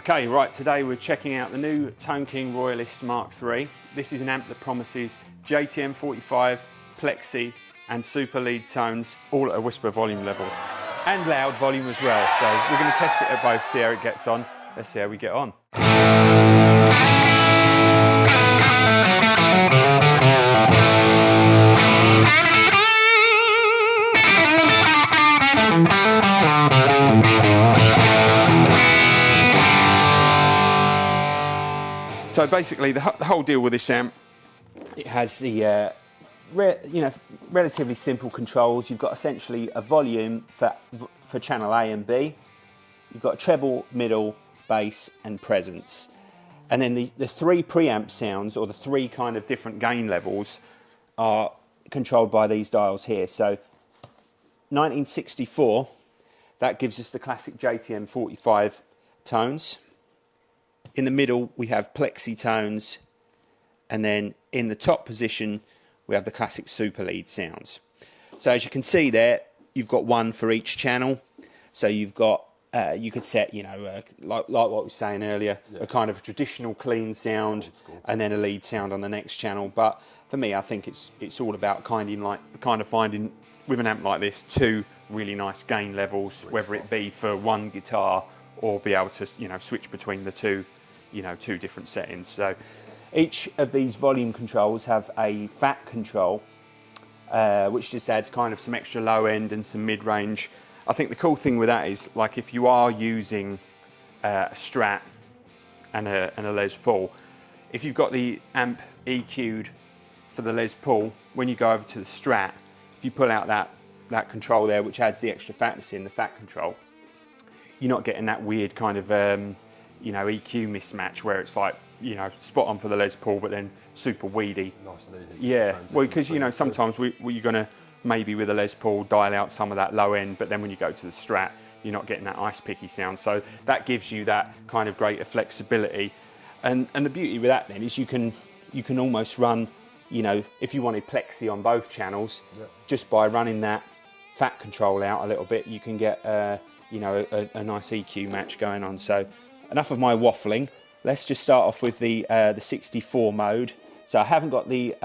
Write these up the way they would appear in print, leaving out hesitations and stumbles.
Okay, right, today we're checking out the new Tone King Royalist Mark III. This is an amp that promises JTM 45, plexi and super lead tones, all at a whisper volume level. And loud volume as well, so we're going to test it at both, see how it gets on. Let's see how we get on. So basically, the whole deal with this amp, it has the relatively simple controls. You've got essentially a volume for channel A and B. You've got a treble, middle, bass, and presence. And then the three preamp sounds, or the three kind of different gain levels, are controlled by these dials here. So 1964, that gives us the classic JTM 45 tones. In the middle, we have plexi tones, and then in the top position, we have the classic super lead sounds. So as you can see there, you've got one for each channel. So you've got, you could set, like what we were saying earlier, a kind of traditional clean sound, and then a lead sound on the next channel. But for me, I think it's all about kind of finding, with an amp like this, two really nice gain levels, whether it be for one guitar or be able to, switch between the two. Two different settings. So each of these volume controls have a fat control, which just adds kind of some extra low end and some mid range. I think the cool thing with that is, like, if you are using a Strat and a Les Paul, if you've got the amp EQ'd for the Les Paul, when you go over to the Strat, if you pull out that control there, which adds the extra fatness in, the fat control, you're not getting that weird kind of EQ mismatch where it's like, spot on for the Les Paul, but then super weedy. Nice and easy. Yeah, well, because sometimes you're going to maybe with a Les Paul dial out some of that low end, but then when you go to the Strat, you're not getting that ice picky sound. So that gives you that kind of greater flexibility. And the beauty with that then is you can almost run, if you wanted plexi on both channels, just by running that fat control out a little bit, you can get a nice EQ match going on. So enough of my waffling. Let's just start off with the 64 mode. So I haven't got the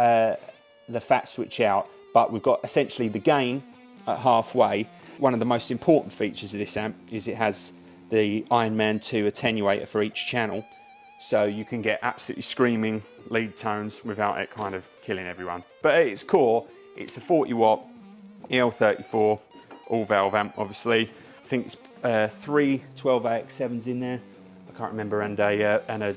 fat switch out, but we've got essentially the gain at halfway. One of the most important features of this amp is it has the Iron Man 2 attenuator for each channel. So you can get absolutely screaming lead tones without it kind of killing everyone. But at its core, it's a 40 watt EL34 all valve amp, obviously. I think it's 3 12AX7s in there. I can't remember, and a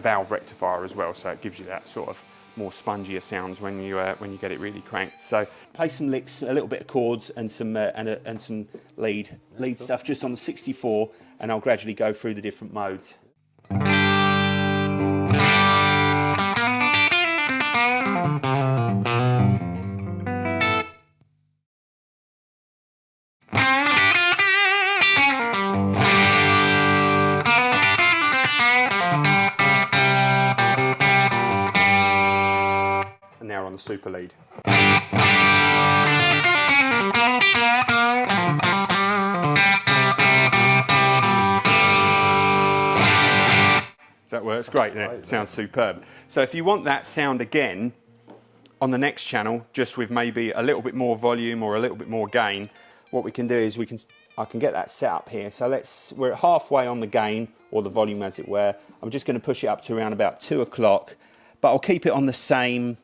valve rectifier as well, so it gives you that sort of more spongier sounds when you get it really cranked. So play some licks, a little bit of chords, and some lead stuff just on the 64, and I'll gradually go through the different modes. And now on the super lead. That works great, doesn't it? Sounds superb. So if you want that sound again on the next channel, just with maybe a little bit more volume or a little bit more gain, what we can do is I can get that set up here. So we're halfway on the gain, or the volume as it were. I'm just going to push it up to around about 2 o'clock, but I'll keep it on the same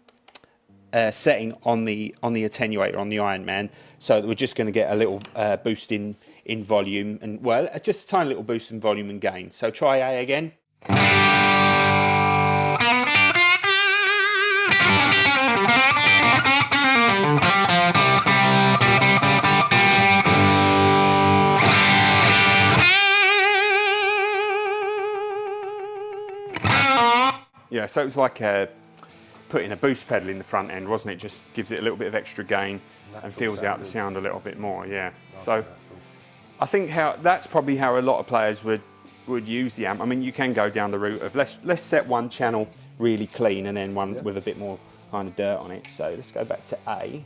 setting on the attenuator on the Iron Man, so that we're just going to get a little boost in volume, and well, just a tiny little boost in volume and gain. So try A again. Yeah, so it was like putting a boost pedal in the front end, wasn't it? Just gives it a little bit of extra gain and fills out the sound a little bit more, yeah. So I think that's probably how a lot of players would use the amp. I mean, you can go down the route of let's set one channel really clean and then one with a bit more kind of dirt on it. So let's go back to A,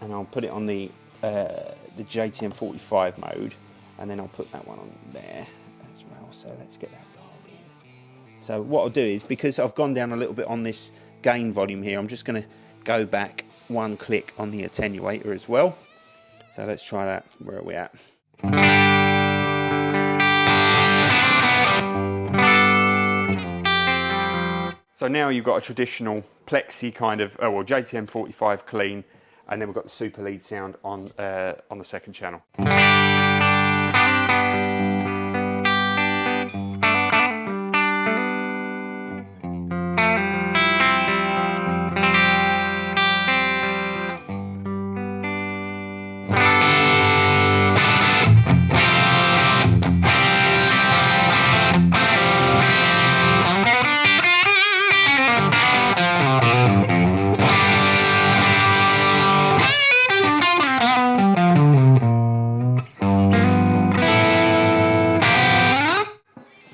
and I'll put it on the JTM 45 mode, and then I'll put that one on there as well. so let's get that dialed in. So what I'll do is, because I've gone down a little bit on this gain volume here, I'm just going to go back one click on the attenuator as well. So let's try that. Where are we at? So now you've got a traditional plexi kind of, well, JTM 45 clean, and then we've got the super lead sound on the second channel.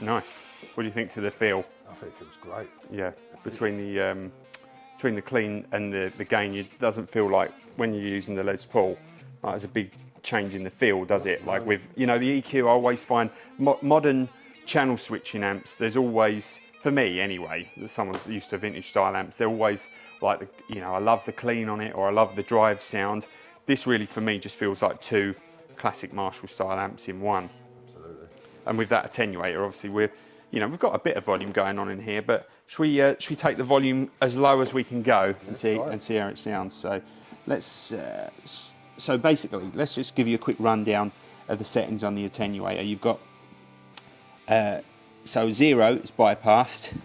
Nice. What do you think to the feel? I think it feels great. Yeah, between the clean and the gain, it doesn't feel like when you're using the Les Paul, like there's a big change in the feel, does it? Like with, you know, the EQ, I always find modern channel switching amps, there's always, for me anyway, someone's used to vintage style amps, they're always like, you know, I love the clean on it, or I love the drive sound. This really, for me, just feels like two classic Marshall style amps in one. Absolutely. And with that attenuator, obviously we've got a bit of volume going on in here, but should we take the volume as low as we can go and see how it sounds? So let's so basically let's just give you a quick rundown of the settings on the attenuator. You've got so 0 is bypassed,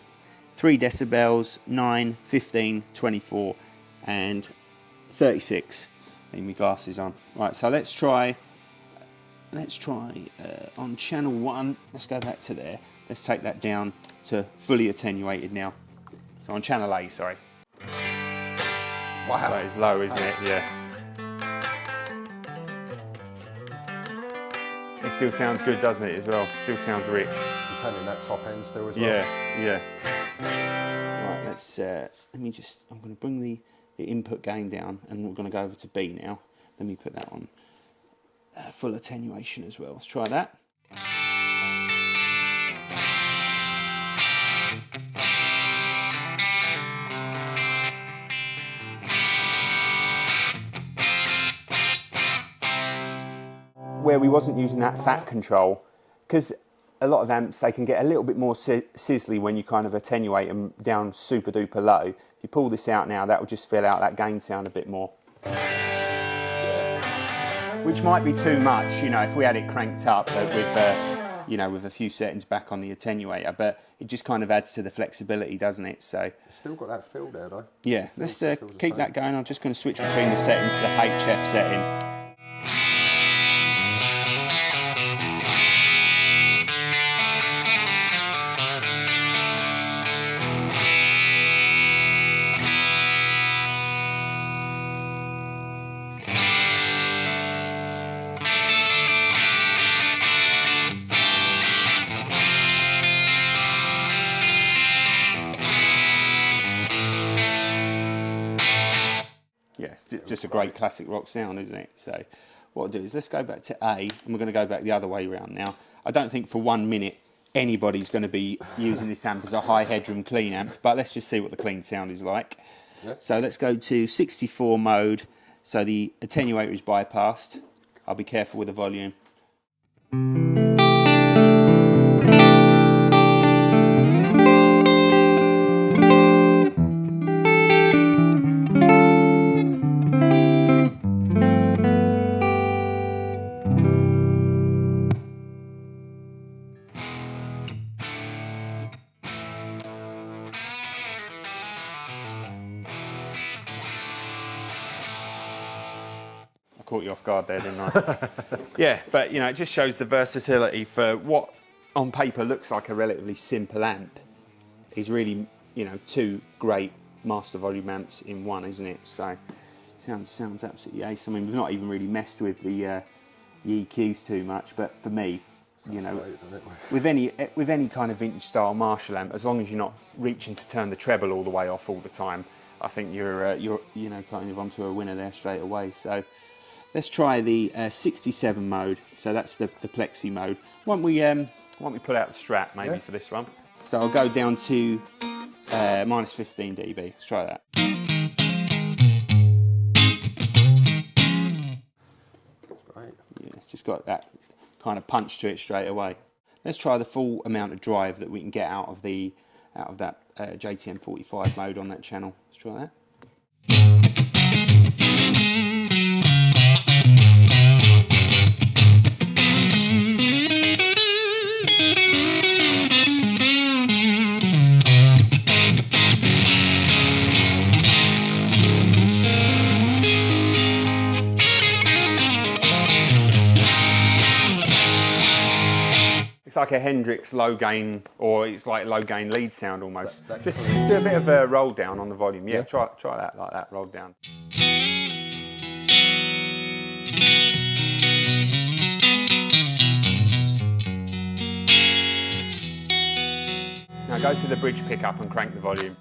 3 decibels, 9, 15, 24, and 36. Leave my glasses on. Right, so let's try on channel 1, let's go back to there. Let's take that down to fully attenuated now. So on channel A, sorry. Wow. That is low, isn't it? Yeah. It still sounds good, doesn't it, as well? Still sounds rich. You're turning that top end still as well. Yeah, yeah. Right, let's, let me just, I'm going to bring the input gain down, and we're going to go over to B now. Let me put that on full attenuation as well. Let's try that. Where we wasn't using that fat control, because a lot of amps, they can get a little bit more sizzly when you kind of attenuate them down super duper low. If you pull this out now, that will just fill out that gain sound a bit more. Which might be too much, you know, if we had it cranked up with, you know, with a few settings back on the attenuator, but it just kind of adds to the flexibility, doesn't it? So Still got that feel there though. yeah, let's keep that going. I'm just going to switch between the settings to the HF setting. Yes, just a great classic rock sound, isn't it? So what I'll do is let's go back to A, and we're going to go back the other way around now. I don't think for 1 minute anybody's going to be using this amp as a high headroom clean amp, but let's just see what the clean sound is like. Yeah. So let's go to 64 mode. So the attenuator is bypassed. I'll be careful with the volume. Caught you off guard there, didn't I? Yeah, but you know, it just shows the versatility for what on paper looks like a relatively simple amp is really, you know, two great master volume amps in one, isn't it? So sounds absolutely ace. I mean, we've not even really messed with the EQs too much, but for me, you know, with any kind of vintage style Marshall amp, as long as you're not reaching to turn the treble all the way off all the time, I think you're you know, kind of onto a winner there straight away. So let's try the 67 mode. So that's the plexi mode. Why don't Why don't we pull out the Strat maybe Yeah. for this one? So I'll go down to minus 15 dB. Let's try that. Great. Yeah, it's just got that kind of punch to it straight away. Let's try the full amount of drive that we can get out of that JTM 45 mode on that channel. Let's try that. It's like a Hendrix low gain, or it's like low gain lead sound almost. That Just clean. do a bit of a roll down on the volume. Yeah, Yeah. try that like that, roll down. Now go to the bridge pickup and crank the volume.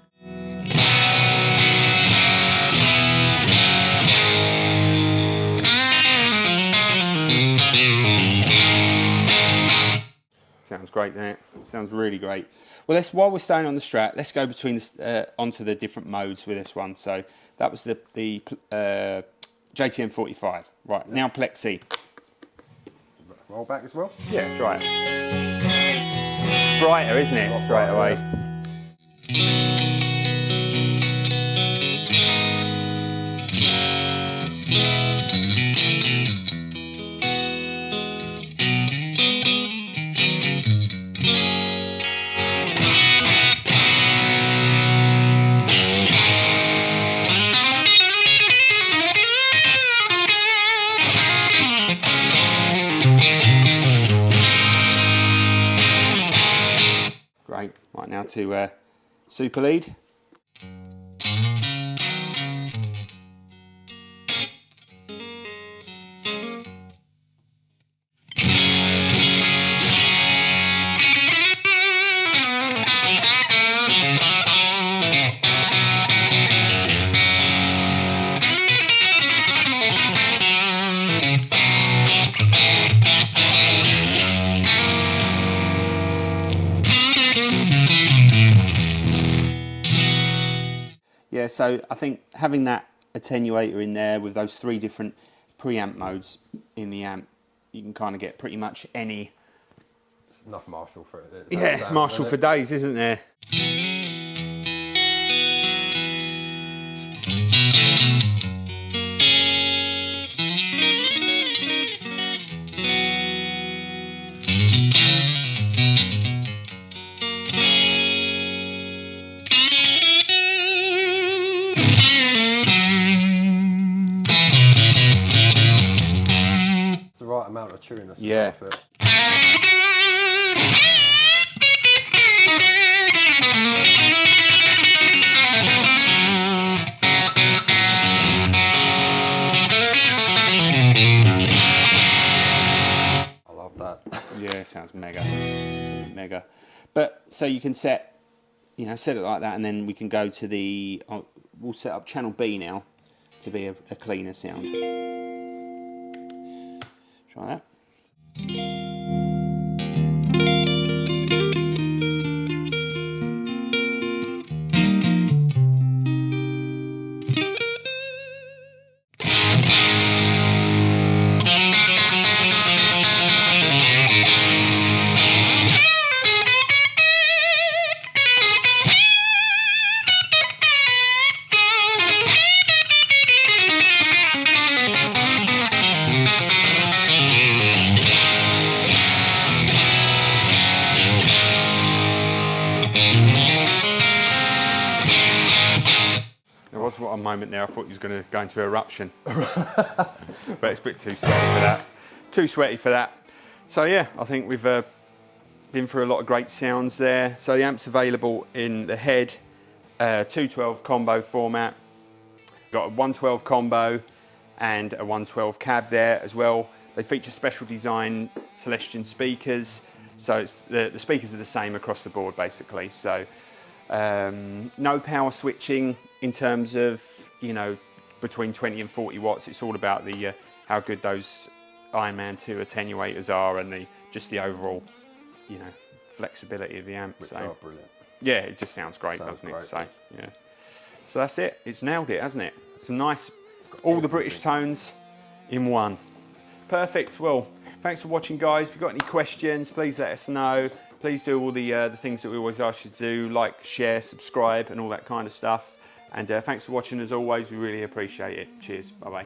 Sounds great, doesn't it? Sounds really great. Well, while we're staying on the Strat, let's go between onto the different modes with this one. So that was the JTM 45. Right, now Plexi. Roll back as well. Yeah, try it. It's brighter, isn't it? Lot Straight brighter, away. yeah. Great. Right, now to Super Lead. Yeah, so I think having that attenuator in there with those 3 different preamp modes in the amp, you can kind of get pretty much any. Enough Marshall for it. Yeah, Sound, Marshall for isn't it? days, isn't there? It's the right amount of chewiness. Yeah. To it. I love that. Yeah, it sounds mega. Absolutely mega. But so you can set it like that, and then we can go to the. We'll set up channel B now to be a cleaner sound. Try that. There was a moment there I thought he was going to go into eruption. But it's a bit too sweaty for that. Too sweaty for that. So yeah, I think we've been through a lot of great sounds there. So the amp's available in the head, 212 combo format. Got a 112 combo and a 112 cab there as well. They feature special design Celestion speakers. So it's the speakers are the same across the board basically. So no power switching in terms of, between 20 and 40 watts. It's all about the how good those Iron Man 2 attenuators are and just the overall you know, flexibility of the amp. Which So are brilliant. yeah, it just sounds great, doesn't it? So yeah. So that's it. It's nailed it, hasn't it? It's a nice, all the British tones in one. Perfect. Well, thanks for watching, guys. If you've got any questions, please let us know. Please do all the things that we always ask you to do, like, share, subscribe, and all that kind of stuff. And thanks for watching as always. We really appreciate it. Cheers. Bye-bye.